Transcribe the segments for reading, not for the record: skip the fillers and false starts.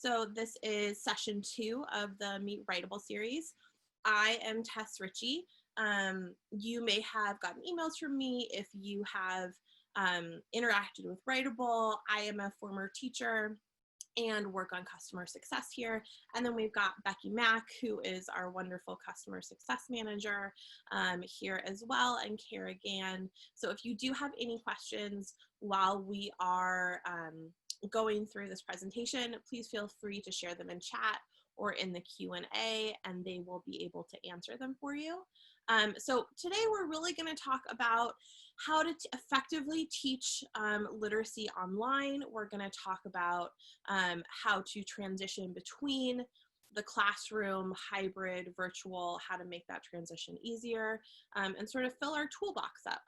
So this is session 2 of the Meet Writable series. I am Tess Ritchie. You may have gotten emails from me if you have interacted with Writable. I am a former teacher and work on customer success here. And then we've got Becky Mack, who is our wonderful customer success manager here as well, and Kara Gann. So if you do have any questions while we are going through this presentation, please feel free to share them in chat or in the Q&A, and they will be able to answer them for you. So today we're really going to talk about how to effectively teach literacy online. We're going to talk about how to transition between the classroom, hybrid, virtual, how to make that transition easier, and sort of fill our toolbox up.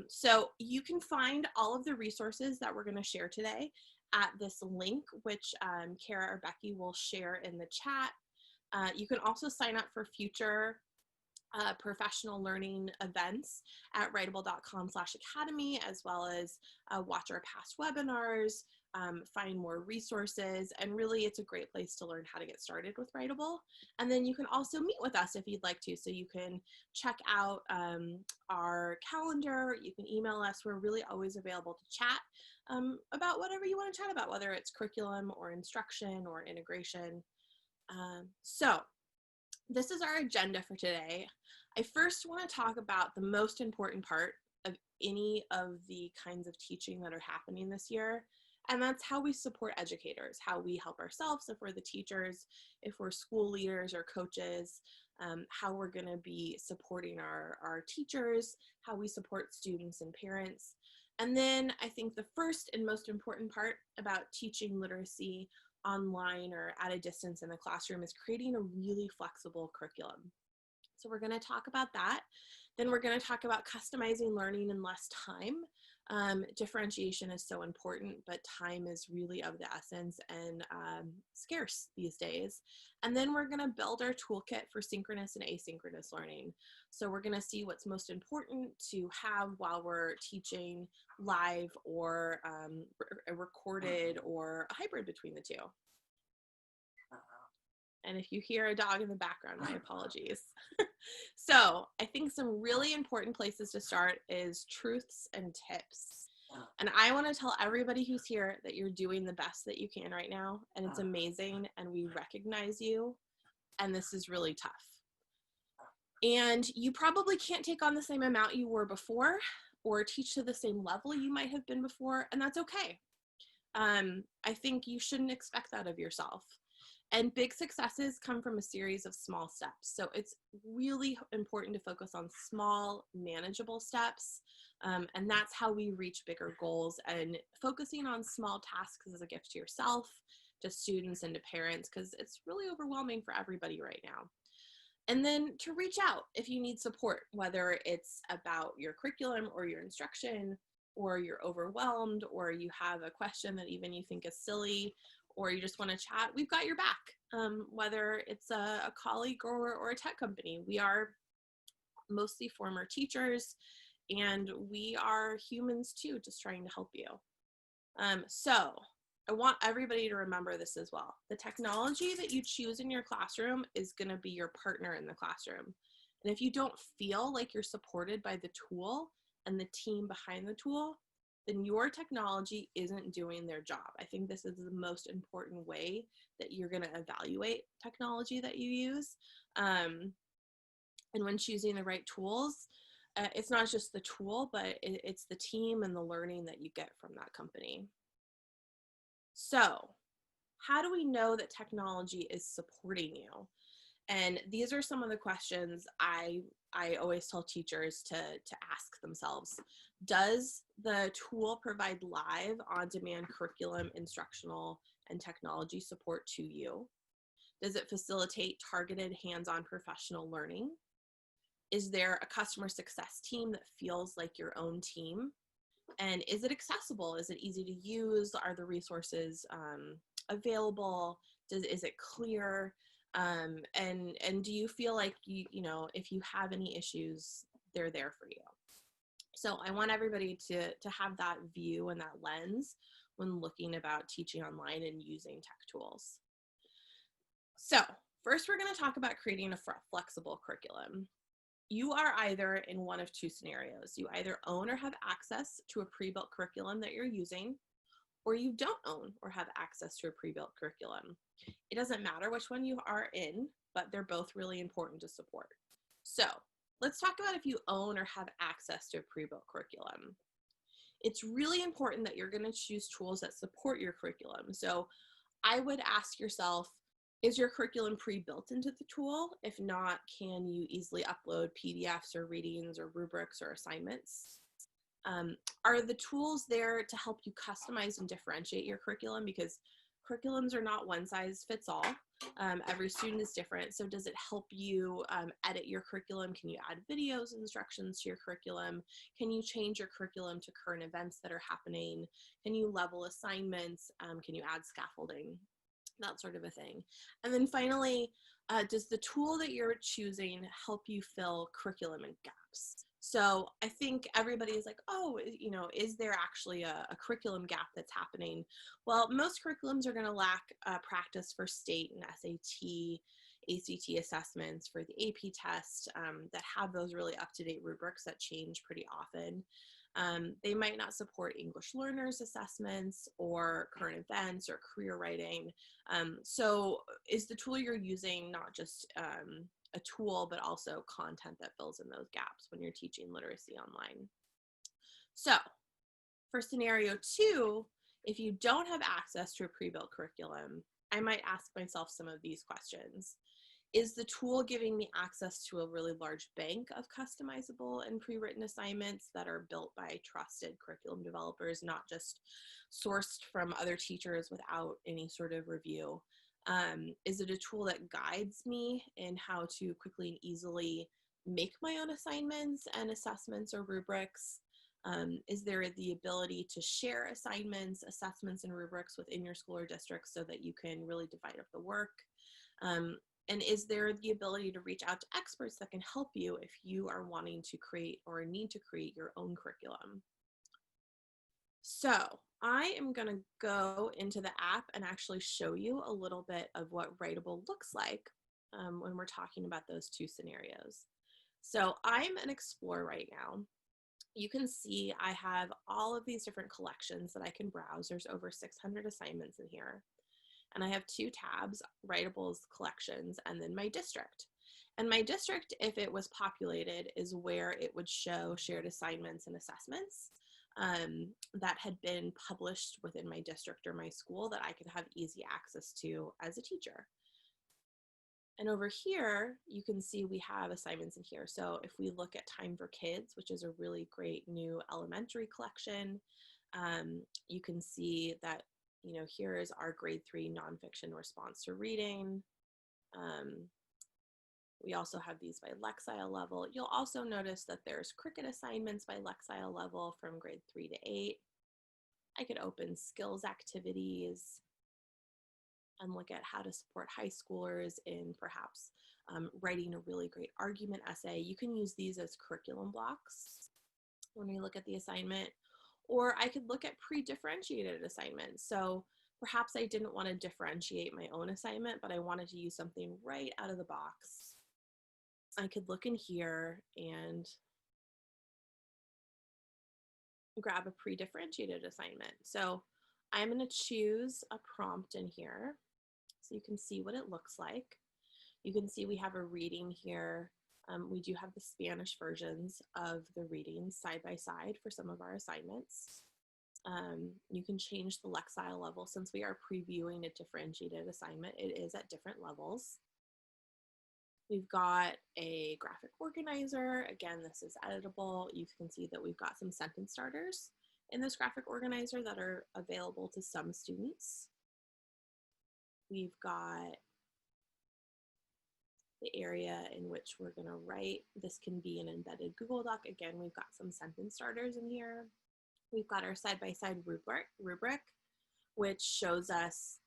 So you can find all of the resources that we're going to share today at this link, which Kara or Becky will share in the chat. You can also sign up for future professional learning events at writable.com/academy, as well as watch our past webinars, find more resources, and really it's a great place to learn how to get started with Writable. And then you can also meet with us if you'd like to, so you can check out our calendar, you can email us. We're really always available to chat about whatever you want to chat about, whether it's curriculum or instruction or integration. So this is our agenda for today. I first want to talk about the most important part of any of the kinds of teaching that are happening this year, and that's how we support educators, how we help ourselves if we're the teachers, if we're school leaders or coaches, how we're going to be supporting our teachers, how we support students and parents. And then I think the first and most important part about teaching literacy online or at a distance in the classroom is creating a really flexible curriculum. So we're going to talk about that. Then we're going to talk about customizing learning in less time. Differentiation is so important, but time is really of the essence and scarce these days. And then we're going to build our toolkit for synchronous and asynchronous learning. So we're going to see what's most important to have while we're teaching live or recorded or a hybrid between the two. And if you hear a dog in the background, my apologies. So I think some really important places to start is truths and tips. And I want to tell everybody who's here that you're doing the best that you can right now, and it's amazing, and we recognize you, and this is really tough. And you probably can't take on the same amount you were before or teach to the same level you might have been before, and that's okay. I think you shouldn't expect that of yourself. And big successes come from a series of small steps. So it's really important to focus on small, manageable steps. And that's how we reach bigger goals. And focusing on small tasks is a gift to yourself, to students, and to parents, because it's really overwhelming for everybody right now. And then to reach out if you need support, whether it's about your curriculum or your instruction, or you're overwhelmed, or you have a question that even you think is silly, or you just want to chat, we've got your back, whether it's a colleague or a tech company. We are mostly former teachers, and we are humans too, just trying to help you. So I want everybody to remember this as well. The technology that you choose in your classroom is going to be your partner in the classroom. And if you don't feel like you're supported by the tool and the team behind the tool, then your technology isn't doing their job. I think this is the most important way that you're going to evaluate technology that you use. And when choosing the right tools, it's not just the tool, but it's the team and the learning that you get from that company. So how do we know that technology is supporting you? And these are some of the questions I always tell teachers to ask themselves. Does the tool provide live, on-demand curriculum, instructional, and technology support to you? Does it facilitate targeted hands-on professional learning? Is there a customer success team that feels like your own team? And is it accessible? Is it easy to use? Are the resources available? Is it clear? And do you feel like you know, if you have any issues, they're there for you? So I want everybody to have that view and that lens when looking about teaching online and using tech tools. So first, we're going to talk about creating a flexible curriculum. You are either in one of two scenarios. You either own or have access to a pre-built curriculum that you're using, or you don't own or have access to a pre-built curriculum. It doesn't matter which one you are in, but they're both really important to support. So let's talk about if you own or have access to a pre-built curriculum. It's really important that you're going to choose tools that support your curriculum. So I would ask yourself, is your curriculum pre-built into the tool? If not, can you easily upload PDFs or readings or rubrics or assignments? Are the tools there to help you customize and differentiate your curriculum? Because curriculums are not one size fits all. Every student is different. So does it help you edit your curriculum? Can you add videos, instructions to your curriculum? Can you change your curriculum to current events that are happening? Can you level assignments? Can you add scaffolding? That sort of a thing. And then finally, does the tool that you're choosing help you fill curriculum and gaps? So I think everybody is like, oh, you know, is there actually a curriculum gap that's happening? Well, most curriculums are going to lack practice for state and SAT, ACT assessments, for the AP test, that have those really up-to-date rubrics that change pretty often. They might not support English learners assessments or current events or career writing. So is the tool you're using not just a tool, but also content that fills in those gaps when you're teaching literacy online? So for scenario 2, if you don't have access to a pre-built curriculum, I might ask myself some of these questions. Is the tool giving me access to a really large bank of customizable and pre-written assignments that are built by trusted curriculum developers, not just sourced from other teachers without any sort of review? Is it a tool that guides me in how to quickly and easily make my own assignments and assessments or rubrics? Is there the ability to share assignments, assessments, and rubrics within your school or district so that you can really divide up the work? And is there the ability to reach out to experts that can help you if you are wanting to create or need to create your own curriculum? So I am going to go into the app and actually show you a little bit of what Writable looks like when we're talking about those two scenarios. So I'm an explorer right now. You can see I have all of these different collections that I can browse. There's over 600 assignments in here. And I have two tabs, Writable's collections, and then my district. And my district, if it was populated, is where it would show shared assignments and assessments that had been published within my district or my school that I could have easy access to as a teacher. And over here, you can see we have assignments in here. So if we look at Time for Kids, which is a really great new elementary collection, you can see that, you know, here is our grade 3 nonfiction response to reading. We also have these by Lexile level. You'll also notice that there's Cricket assignments by Lexile level from grade 3 to 8. I could open skills activities and look at how to support high schoolers in perhaps writing a really great argument essay. You can use these as curriculum blocks when we look at the assignment. Or I could look at pre-differentiated assignments. So perhaps I didn't want to differentiate my own assignment, but I wanted to use something right out of the box. I could look in here and grab a pre-differentiated assignment. So I'm going to choose a prompt in here so you can see what it looks like. You can see we have a reading here. We do have the Spanish versions of the readings side by side for some of our assignments. You can change the Lexile level. Since we are previewing a differentiated assignment, it is at different levels. We've got a graphic organizer. Again, this is editable. You can see that we've got some sentence starters in this graphic organizer that are available to some students. We've got the area in which we're going to write. This can be an embedded Google Doc. Again, we've got some sentence starters in here. We've got our side-by-side rubric, which shows us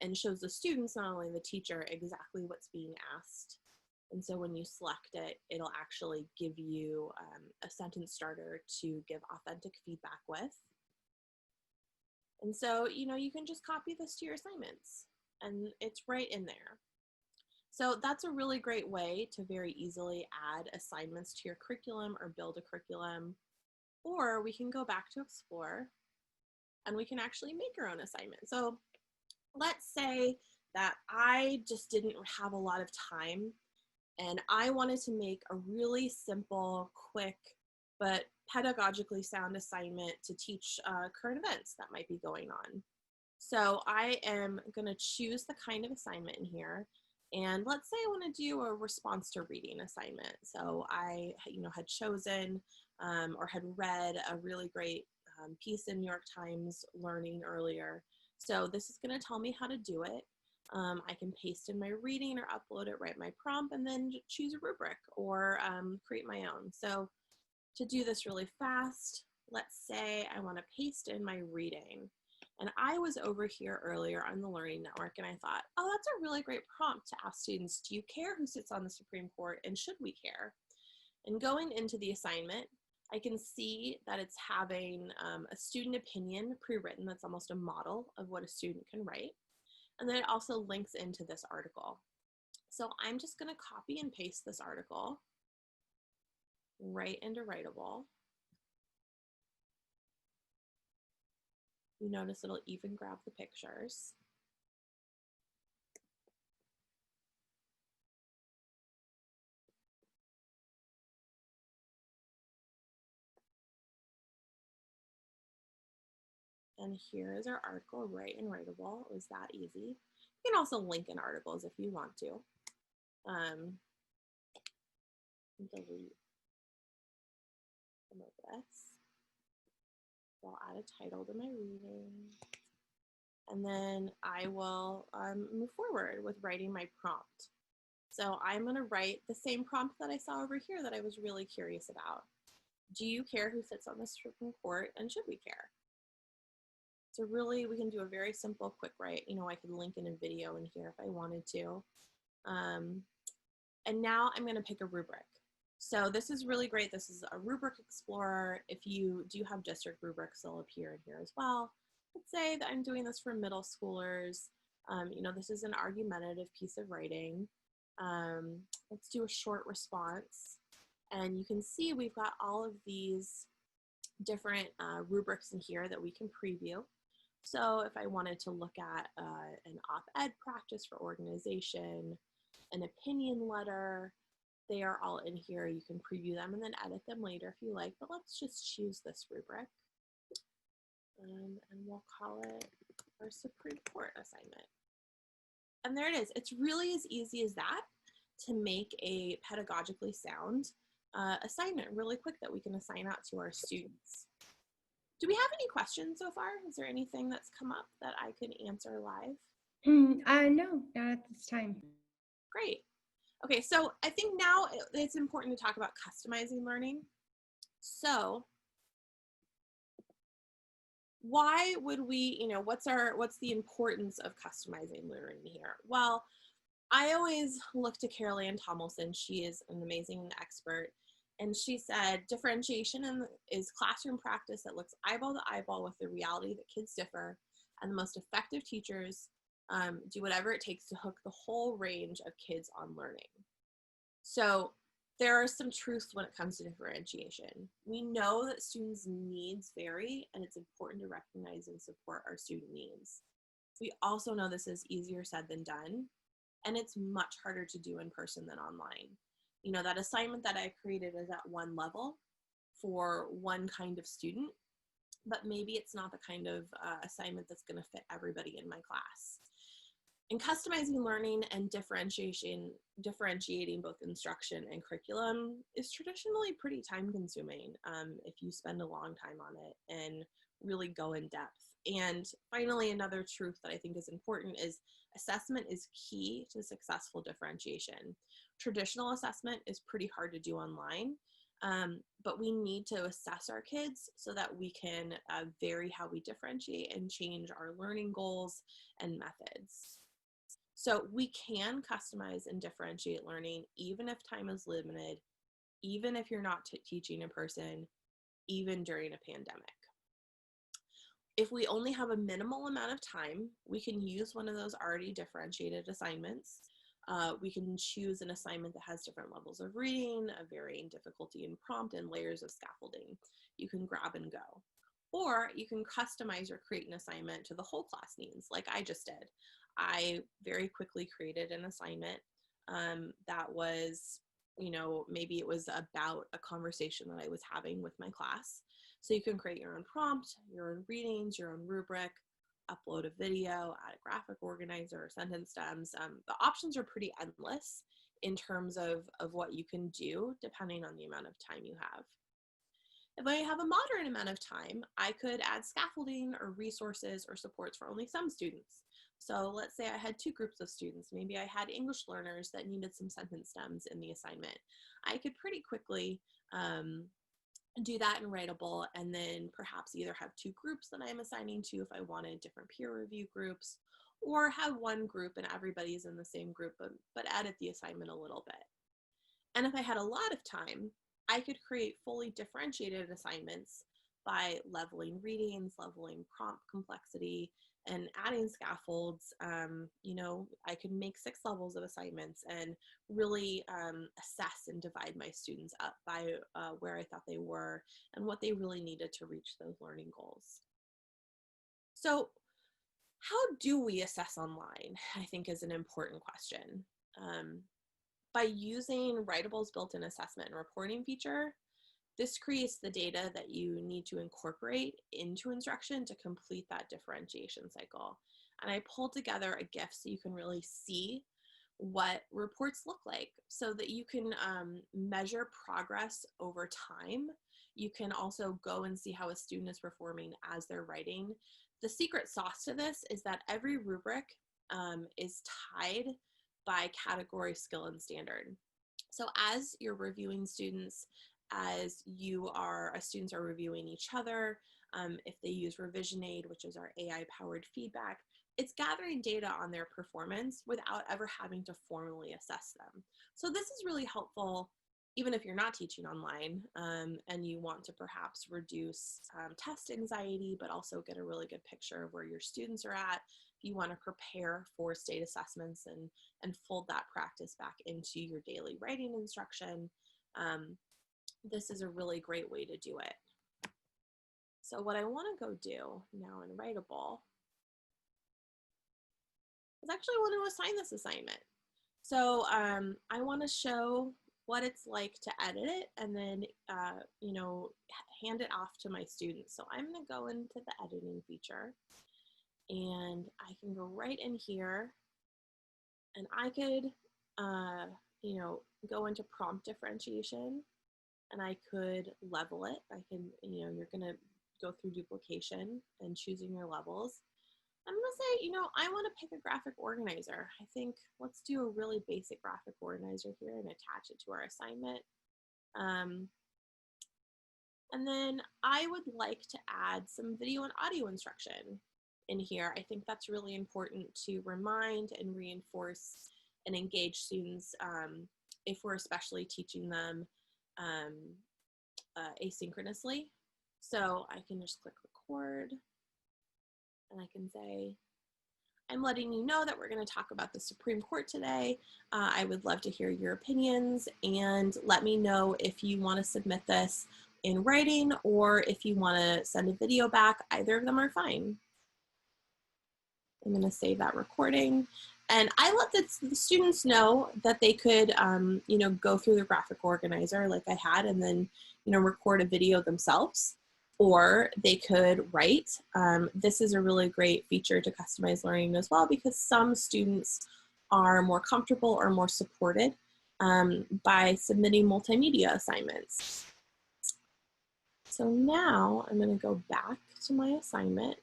and shows the students, not only the teacher, exactly what's being asked. And so when you select it, it'll actually give you a sentence starter to give authentic feedback with. And so, you can just copy this to your assignments and it's right in there. So that's a really great way to very easily add assignments to your curriculum or build a curriculum. Or we can go back to Explore and we can actually make our own assignment. So let's say that I just didn't have a lot of time and I wanted to make a really simple, quick, but pedagogically sound assignment to teach current events that might be going on. So I am going to choose the kind of assignment in here. And let's say I want to do a response to reading assignment. So I, had chosen or had read a really great piece in New York Times Learning earlier. So this is going to tell me how to do it. I can paste in my reading or upload it, write my prompt, and then choose a rubric or create my own. So to do this really fast, let's say I want to paste in my reading. And I was over here earlier on the Learning Network and I thought, oh, that's a really great prompt to ask students, do you care who sits on the Supreme Court and should we care? And going into the assignment, I can see that it's having a student opinion pre-written that's almost a model of what a student can write. And then it also links into this article. So I'm just going to copy and paste this article right into Writable. You notice it'll even grab the pictures. And here is our article right in Writable. It was that easy. You can also link in articles if you want to. Delete some of this. So I'll add a title to my reading. And then I will move forward with writing my prompt. So I'm going to write the same prompt that I saw over here that I was really curious about. Do you care who sits on the Supreme Court and should we care? So really, we can do a very simple quick write. I could link in a video in here if I wanted to. And now I'm going to pick a rubric. So this is really great. This is a rubric explorer. If you do have district rubrics, they'll appear in here as well. Let's say that I'm doing this for middle schoolers. This is an argumentative piece of writing. Let's do a short response. And you can see we've got all of these different rubrics in here that we can preview. So if I wanted to look at an op-ed practice for organization, an opinion letter, they are all in here. You can preview them and then edit them later if you like, but let's just choose this rubric. And we'll call it our Supreme Court assignment. And there it is. It's really as easy as that to make a pedagogically sound assignment really quick that we can assign out to our students. Do we have any questions so far? Is there anything that's come up that I could answer live? No, not at this time. Great. Okay, so I think now it's important to talk about customizing learning. So why would we, what's the importance of customizing learning here? Well, I always look to Carol Ann Tomlinson. She is an amazing expert. And she said, differentiation is classroom practice that looks eyeball to eyeball with the reality that kids differ, and the most effective teachers do whatever it takes to hook the whole range of kids on learning. So there are some truths when it comes to differentiation. We know that students' needs vary, and it's important to recognize and support our student needs. We also know this is easier said than done, and it's much harder to do in person than online. That assignment that I created is at one level for one kind of student, but maybe it's not the kind of assignment that's going to fit everybody in my class. In customizing learning and differentiating both instruction and curriculum is traditionally pretty time consuming if you spend a long time on it and really go in depth. And finally, another truth that I think is important is assessment is key to successful differentiation. Traditional assessment is pretty hard to do online, but we need to assess our kids so that we can vary how we differentiate and change our learning goals and methods. So we can customize and differentiate learning even if time is limited, even if you're not teaching in person, even during a pandemic. If we only have a minimal amount of time, we can use one of those already differentiated assignments. We can choose an assignment that has different levels of reading, a varying difficulty in prompt, and layers of scaffolding. You can grab and go. Or you can customize or create an assignment to the whole class needs, like I just did. I very quickly created an assignment that was, maybe it was about a conversation that I was having with my class. So you can create your own prompt, your own readings, your own rubric, upload a video, add a graphic organizer, sentence stems. The options are pretty endless in terms of what you can do depending on the amount of time you have. If I have a moderate amount of time, I could add scaffolding or resources or supports for only some students. So let's say I had 2 groups of students. Maybe I had English learners that needed some sentence stems in the assignment. I could pretty quickly do that in Writable, and then perhaps either have 2 groups that I'm assigning to if I wanted different peer review groups, or have 1 group and everybody's in the same group, but edit the assignment a little bit. And if I had a lot of time, I could create fully differentiated assignments by leveling readings, leveling prompt complexity, and adding scaffolds. I could make 6 levels of assignments and really assess and divide my students up by where I thought they were and what they really needed to reach those learning goals. So how do we assess online, I think, is an important question. By using Writable's built-in assessment and reporting feature, this creates the data that you need to incorporate into instruction to complete that differentiation cycle. And I pulled together a GIF so you can really see what reports look like so that you can measure progress over time. You can also go and see how a student is performing as they're writing. The secret sauce to this is that every rubric is tied by category, skill, and standard. So as you're reviewing students, as students are reviewing each other, if they use Revision Aid, which is our AI-powered feedback, it's gathering data on their performance without ever having to formally assess them. So this is really helpful even if you're not teaching online and you want to perhaps reduce test anxiety, but also get a really good picture of where your students are at. If you want to prepare for state assessments and fold that practice back into your daily writing instruction, this is a really great way to do it. So what I want to go do now in Writable is actually want to assign this assignment. So I want to show what it's like to edit it and then, hand it off to my students. So I'm going to go into the editing feature and I can go right in here and I could, go into prompt differentiation and I could level it. I can, you're going to go through duplication and choosing your levels. I'm going to say, I want to pick a graphic organizer. I think let's do a really basic graphic organizer here and attach it to our assignment. And then I would like to add some video and audio instruction in here. I think that's really important to remind and reinforce and engage students if we're especially teaching them asynchronously. So I can just click record. And I can say, I'm letting you know that we're going to talk about the Supreme Court today. I would love to hear your opinions and let me know if you want to submit this in writing or if you want to send a video back. Either of them are fine. I'm going to save that recording. And I let the students know that they could, go through the graphic organizer like I had and then, record a video themselves. Or they could write. This is a really great feature to customize learning as well because some students are more comfortable or more supported by submitting multimedia assignments. So now I'm going to go back to my assignment.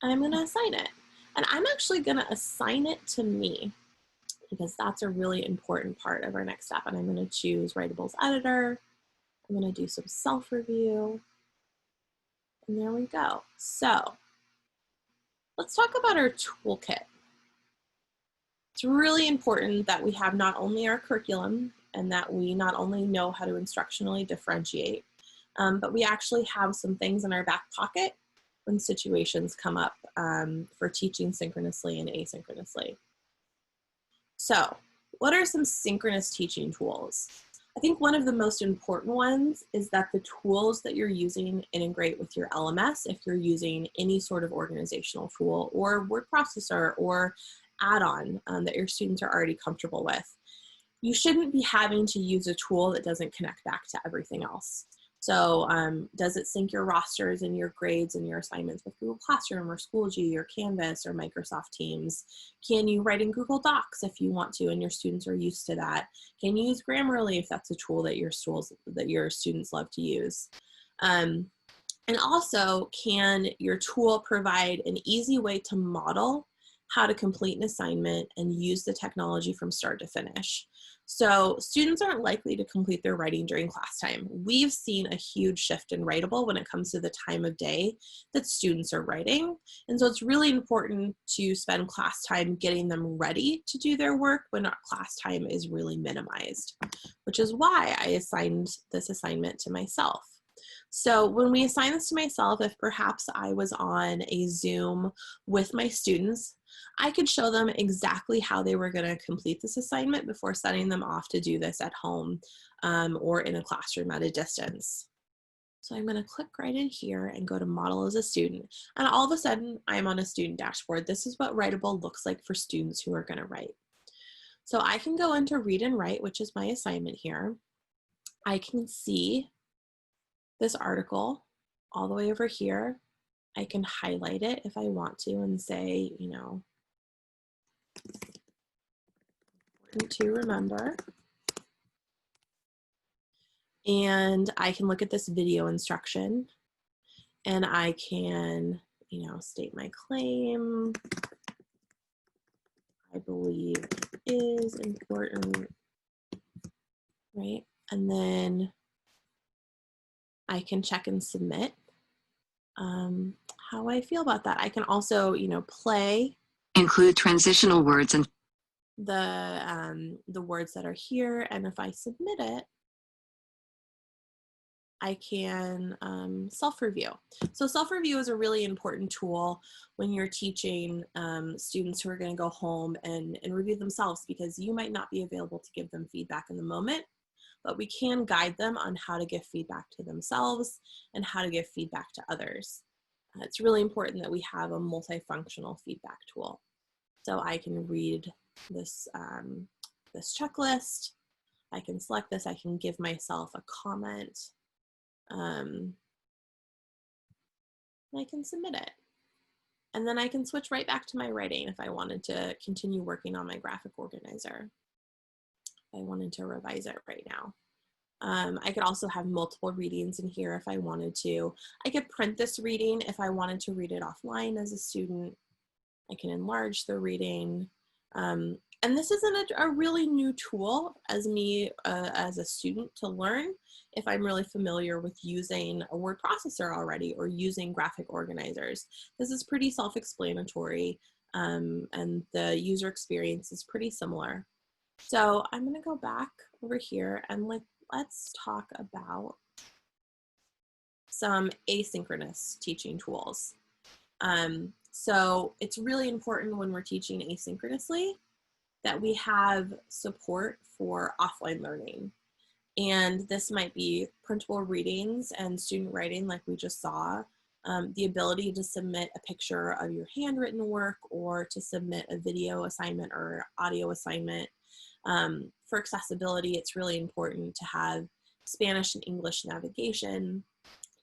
And I'm going to assign it. And I'm actually going to assign it to me, because that's a really important part of our next step. And I'm going to choose Writable's editor. I'm going to do some self-review. And there we go. So let's talk about our toolkit. It's really important that we have not only our curriculum and that we not only know how to instructionally differentiate, but we actually have some things in our back pocket when situations come up for teaching synchronously and asynchronously. So, what are some synchronous teaching tools? I think one of the most important ones is that the tools that you're using integrate with your LMS if you're using any sort of organizational tool or word processor or add-on that your students are already comfortable with. You shouldn't be having to use a tool that doesn't connect back to everything else. So does it sync your rosters and your grades and your assignments with Google Classroom or Schoology or Canvas or Microsoft Teams? Can you write in Google Docs if you want to and your students are used to that? Can you use Grammarly if that's a tool that your students love to use? And also, can your tool provide an easy way to model how to complete an assignment and use the technology from start to finish? So students aren't likely to complete their writing during class time. We've seen a huge shift in Writable when it comes to the time of day that students are writing. And so it's really important to spend class time getting them ready to do their work when our class time is really minimized, which is why I assigned this assignment to myself. So when we assign this to myself, if perhaps I was on a Zoom with my students, I could show them exactly how they were going to complete this assignment before sending them off to do this at home or in a classroom at a distance. So I'm going to click right in here and go to model as a student. And all of a sudden, I'm on a student dashboard. This is what Writable looks like for students who are going to write. So I can go into read and write, which is my assignment here. I can see this article all the way over here. I can highlight it if I want to and say, you know, important to remember. And I can look at this video instruction and I can, you know, state my claim. I believe it is important, right? And then I can check and submit how I feel about that. I can also, you know, play. Include transitional words and the words that are here, and if I submit it, I can self-review. So self-review is a really important tool when you're teaching students who are going to go home and review themselves, because you might not be available to give them feedback in the moment, but we can guide them on how to give feedback to themselves and how to give feedback to others. It's really important that we have a multifunctional feedback tool. So I can read this, this checklist. I can select this. I can give myself a comment. I can submit it. And then I can switch right back to my writing if I wanted to continue working on my graphic organizer. If I wanted to revise it right now. I could also have multiple readings in here if I wanted to. I could print this reading if I wanted to read it offline as a student. I can enlarge the reading. And this isn't a really new tool as a student to learn if I'm really familiar with using a word processor already or using graphic organizers. This is pretty self-explanatory and the user experience is pretty similar. So I'm gonna go back over here and let's talk about some asynchronous teaching tools. So it's really important when we're teaching asynchronously that we have support for offline learning. And this might be printable readings and student writing like we just saw, the ability to submit a picture of your handwritten work or to submit a video assignment or audio assignment. For accessibility, it's really important to have Spanish and English navigation,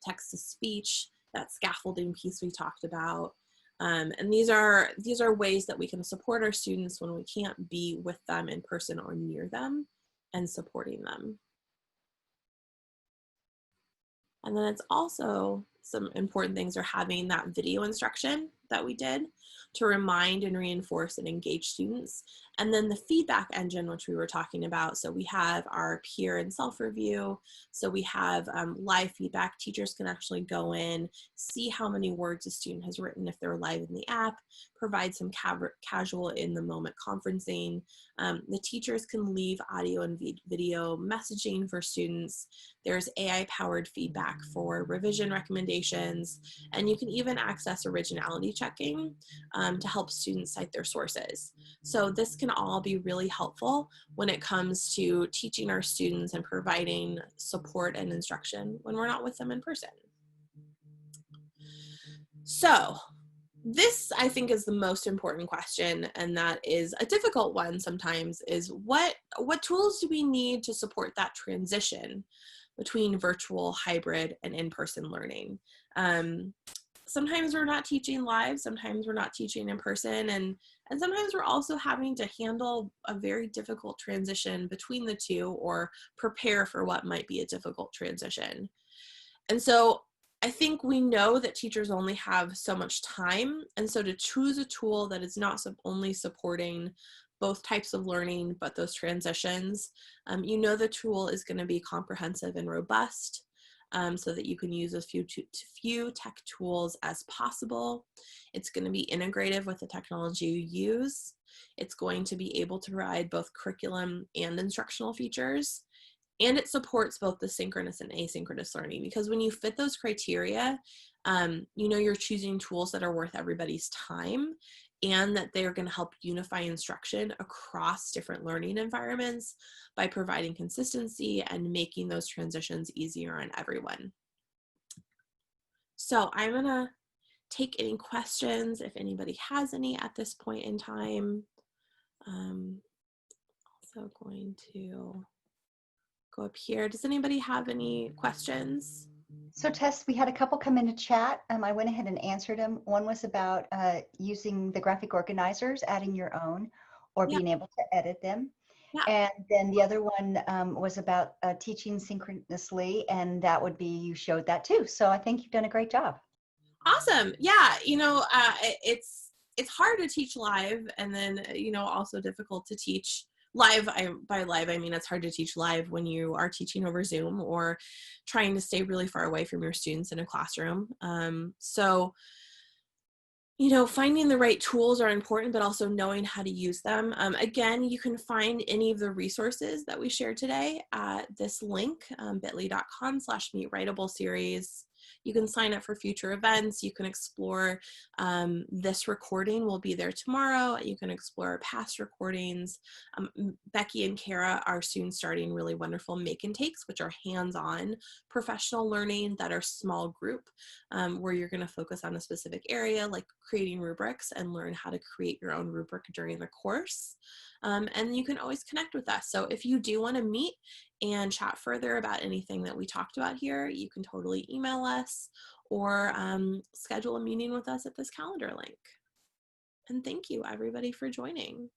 text to speech, that scaffolding piece we talked about. And these are ways that we can support our students when we can't be with them in person or near them and supporting them. And then it's also some important things are having that video instruction that we did to remind and reinforce and engage students. And then the feedback engine, which we were talking about. So we have our peer and self-review. So we have live feedback. Teachers can actually go in, see how many words a student has written if they're live in the app, provide some casual in the moment conferencing. The teachers can leave audio and video messaging for students. There's AI-powered feedback for revision recommendations, and you can even access originality checking to help students cite their sources. So this can all be really helpful when it comes to teaching our students and providing support and instruction when we're not with them in person. So this, I think, is the most important question, and that is a difficult one sometimes, is what tools do we need to support that transition between virtual, hybrid, and in-person learning? Sometimes we're not teaching live, sometimes we're not teaching in person, and sometimes we're also having to handle a very difficult transition between the two or prepare for what might be a difficult transition. And so I think we know that teachers only have so much time, and so to choose a tool that is not only supporting both types of learning, but those transitions, you know the tool is going to be comprehensive and robust, so that you can use as few tech tools as possible. It's going to be integrative with the technology you use. It's going to be able to provide both curriculum and instructional features. And it supports both the synchronous and asynchronous learning, because when you fit those criteria, you know you're choosing tools that are worth everybody's time and that they're going to help unify instruction across different learning environments by providing consistency and making those transitions easier on everyone. So I'm going to take any questions if anybody has any at this point in time. Also going to go up here. Does anybody have any questions? So Tess, we had a couple come into chat. I went ahead and answered them. One was about using the graphic organizers, adding your own, or being able to edit them. Yeah. And then the other one was about teaching synchronously, and that would be, you showed that too. So I think you've done a great job. Awesome. Yeah, you know, it's hard to teach live, and then, you know, also difficult to teach live. By live, I mean it's hard to teach live when you are teaching over Zoom or trying to stay really far away from your students in a classroom. So, you know, finding the right tools are important, but also knowing how to use them. Again, you can find any of the resources that we shared today at this link, bit.ly.com/Meet series. You can sign up for future events. You can explore this recording will be there tomorrow. You can explore past recordings. Becky and Kara are soon starting really wonderful make and takes, which are hands-on professional learning that are small group, where you're going to focus on a specific area like creating rubrics and learn how to create your own rubric during the course. And you can always connect with us. So if you do want to meet and chat further about anything that we talked about here, you can totally email us or schedule a meeting with us at this calendar link. And thank you everybody for joining.